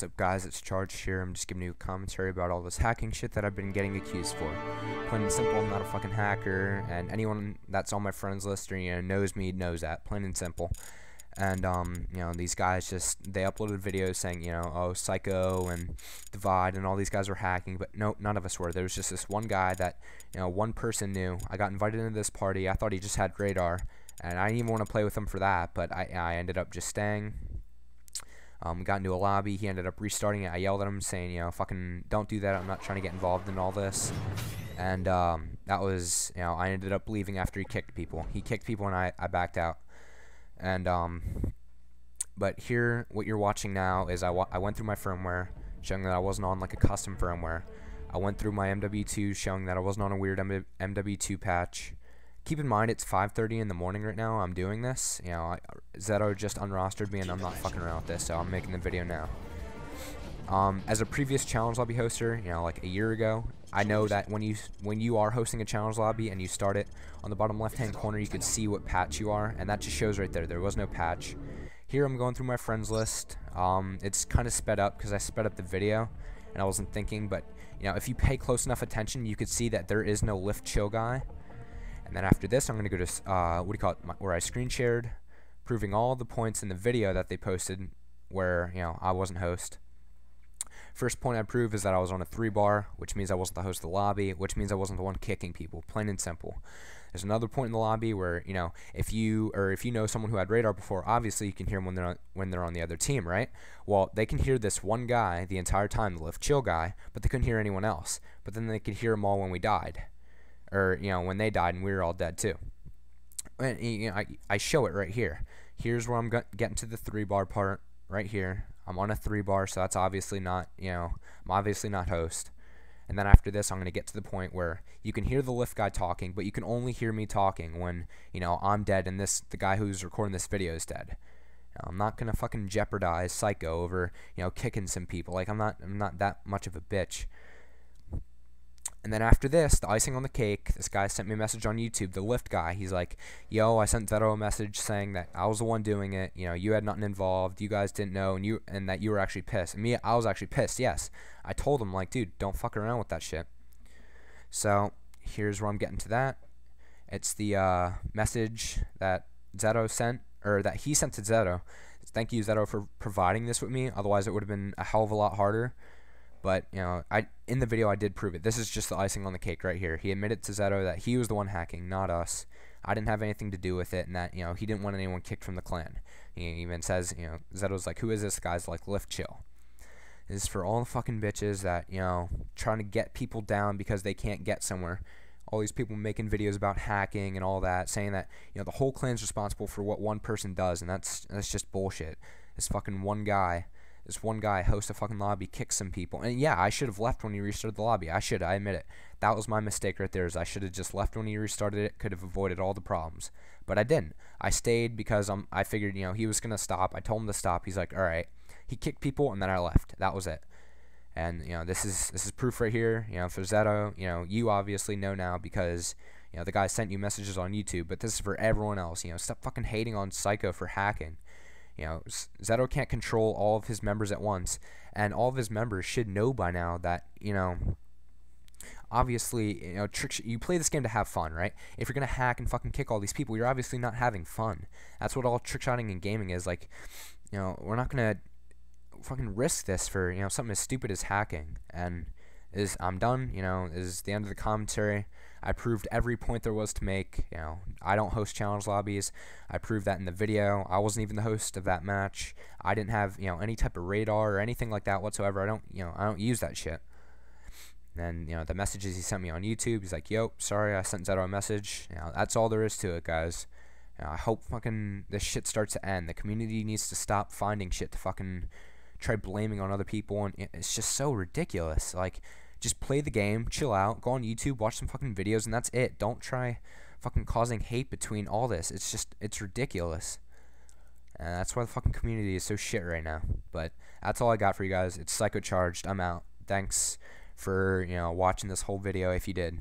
What's up, guys? It's Charged here. I'm just giving you a commentary about all this hacking shit that I've been getting accused for. Plain and simple, I'm not a fucking hacker, and anyone that's on my friends list or knows me knows that. Plain and simple. And these guys they uploaded videos saying, oh, Psycho and Divide and all these guys were hacking, but no, none of us were. There was just this one guy that, one person knew. I got invited into this party. I thought he just had radar, and I didn't even want to play with him for that, but I ended up just staying. Got into a lobby. He ended up restarting it. I yelled at him saying, fucking don't do that. I'm not trying to get involved in all this. And that was, I ended up leaving after he kicked people. He kicked people and I backed out. And but here, what you're watching now is I went through my firmware, showing that I wasn't on like a custom firmware. I went through my MW2, showing that I wasn't on a weird MW2 patch. Keep in mind, it's 5:30 in the morning right now. I'm doing this. Zeto just unrostered me, and I'm not fucking around with this, so I'm making the video now. As a previous challenge lobby hoster, like a year ago, I know that when you are hosting a challenge lobby and you start it, on the bottom left-hand corner you can see what patch you are, and that just shows right there. There was no patch. Here I'm going through my friends list. It's kind of sped up because I sped up the video, and I wasn't thinking. But if you pay close enough attention, you could see that there is no lift chill guy. And then after this, I'm going to go to, where I screen shared, proving all the points in the video that they posted where, I wasn't host. First point I prove is that I was on a 3-bar, which means I wasn't the host of the lobby, which means I wasn't the one kicking people, plain and simple. There's another point in the lobby where, if you know someone who had radar before, obviously you can hear them when they're on the other team, right? Well, they can hear this one guy the entire time, the lift chill guy, but they couldn't hear anyone else. But then they could hear them all when we died. Or, when they died and we were all dead too. And, I show it right here. Here's where I'm getting to the 3-bar part, right here. I'm on a 3-bar, so that's obviously not, I'm obviously not host. And then after this, I'm going to get to the point where you can hear the lift guy talking, but you can only hear me talking when, I'm dead and the guy who's recording this video is dead. I'm not going to fucking jeopardize Psycho over, kicking some people. Like, I'm not that much of a bitch. And then after this, the icing on the cake, this guy sent me a message on YouTube, the lift guy. He's like, yo, I sent Zeto a message saying that I was the one doing it. You had nothing involved. You guys didn't know, and that you were actually pissed. And I was actually pissed, yes. I told him, like, dude, don't fuck around with that shit. So here's where I'm getting to that. It's the message that Zeto sent, or that he sent to Zeto. Thank you, Zeto, for providing this with me. Otherwise, it would have been a hell of a lot harder. But, in the video I did prove it. This is just the icing on the cake right here. He admitted to Zeto that he was the one hacking, not us. I didn't have anything to do with it, and that, he didn't want anyone kicked from the clan. He even says, Zeto's like, who is this guy's like, lift chill. This is for all the fucking bitches that, trying to get people down because they can't get somewhere. All these people making videos about hacking and all that, saying that, the whole clan's responsible for what one person does, and that's just bullshit. This fucking one guy. This one guy hosts a fucking lobby, kicks some people. And yeah, I should have left when he restarted the lobby. I admit it. That was my mistake right there, is I should have just left when he restarted it. Could have avoided all the problems. But I didn't. I stayed because I figured, he was going to stop. I told him to stop. He's like, alright. He kicked people, and then I left. That was it. And, this is proof right here. For Zeto, you obviously know now because, the guy sent you messages on YouTube. But this is for everyone else. Stop fucking hating on Psycho for hacking. Zeto can't control all of his members at once, and all of his members should know by now that, obviously, you play this game to have fun, right? If you're gonna hack and fucking kick all these people, you're obviously not having fun. That's what all trickshotting and gaming is. Like, we're not gonna fucking risk this for, something as stupid as hacking. And I'm done, is the end of the commentary. I proved every point there was to make. I don't host challenge lobbies. I proved that in the video. I wasn't even the host of that match. I didn't have, any type of radar or anything like that whatsoever. I don't use that shit. And, the messages he sent me on YouTube, he's like, yo, sorry, I sent Zeto a message. That's all there is to it, guys. I hope fucking this shit starts to end. The community needs to stop finding shit to fucking try blaming on other people, and it's just so ridiculous. Like, just play the game, chill out, go on YouTube, watch some fucking videos, and that's it. Don't try fucking causing hate between all this. It's ridiculous. And that's why the fucking community is so shit right now. But that's all I got for you guys. It's Psycho Charged. I'm out. Thanks for, watching this whole video if you did.